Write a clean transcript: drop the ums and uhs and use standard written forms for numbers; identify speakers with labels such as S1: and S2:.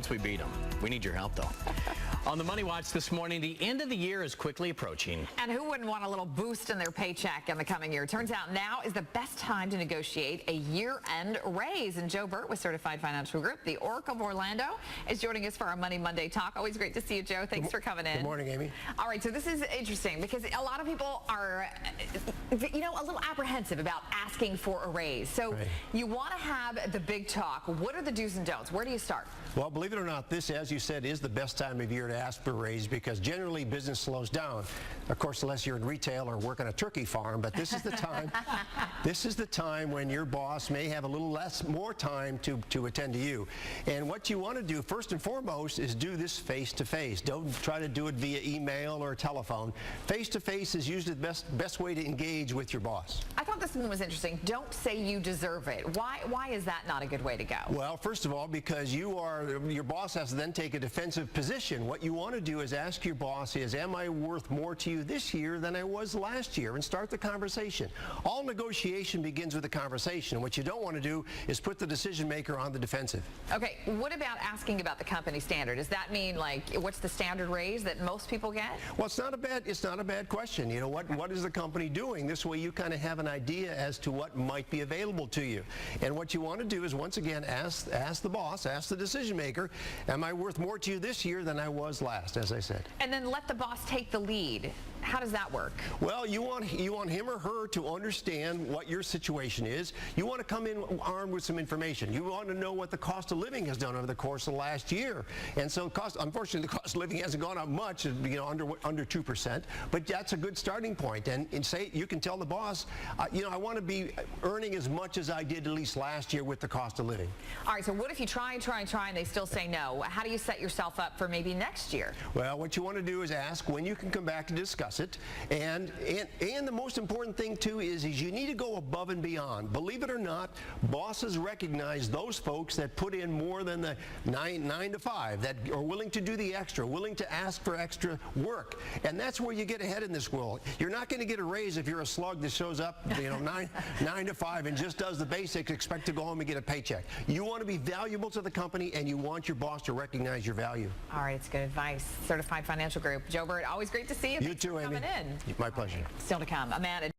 S1: once we beat them. We need your help, though. On the Money Watch this morning, the end of the year is quickly approaching.
S2: And who wouldn't want a little boost in their paycheck in the coming year? Turns out now is the best time to negotiate a year-end raise. And Joe Burt with Certified Financial Group, the Oracle of Orlando, is joining us for our Money Monday talk. Always great to see you, Joe. Thanks for coming in.
S3: Good morning, Amy.
S2: All right, so this is interesting because a lot of people are, a little apprehensive about asking for a raise. So you want to have the big talk. What are the do's and don'ts? Where do you start?
S3: Well, believe it or not, this, as you said, is the best time of year to ask for a raise because generally business slows down. Of course, unless you're in retail or work on a turkey farm, but this is the time. This is the time when your boss may have a little more time to attend to you. And what you want to do first and foremost is do this face-to-face. Don't try to do it via email or telephone. Face-to-face is usually the best way to engage with your boss.
S2: I thought this one was interesting. Don't say you deserve it. Why is that not a good way to go?
S3: Well, first of all, because your boss has to then take a defensive position. What you want to do is ask your boss am I worth more to you this year than I was last year? And start the conversation. All negotiation begins with a conversation. What you don't want to do is put the decision maker on the defensive.
S2: Okay, what about asking about the company standard? Does that mean, like, what's the standard raise that most people get?
S3: Well, it's not a bad question. You know, what is the company doing? This way you kind of have an idea as to what might be available to you. And what you want to do is, once again, ask the boss, ask the decision maker, am I worth more to you this year than I was last, as I said.
S2: And then let the boss take the lead. How does that work?
S3: Well, you want him or her to understand what your situation is. You want to come in armed with some information. You want to know what the cost of living has done over the course of the last year. And so, unfortunately, the cost of living hasn't gone up much, under 2%. But that's a good starting point. And say you can tell the boss, I want to be earning as much as I did at least last year with the cost of living.
S2: All right. So what if you try and they still say no? How do you set yourself up for maybe next year?
S3: Well, what you want to do is ask when you can come back to discuss it. And the most important thing, too, is you need to go above and beyond. Believe it or not, bosses recognize those folks that put in more than the 9 to 5, that are willing to do the extra, willing to ask for extra work. And that's where you get ahead in this world. You're not going to get a raise if you're a slug that shows up 9 to 5 and just does the basics, expect to go home and get a paycheck. You want to be valuable to the company, and you want your boss to recognize your value.
S2: All right, it's good advice. Certified Financial Group. Joe Burt, always great to see you.
S3: You too, Amy.
S2: Coming in.
S3: My pleasure.
S2: Still to come. Amanda.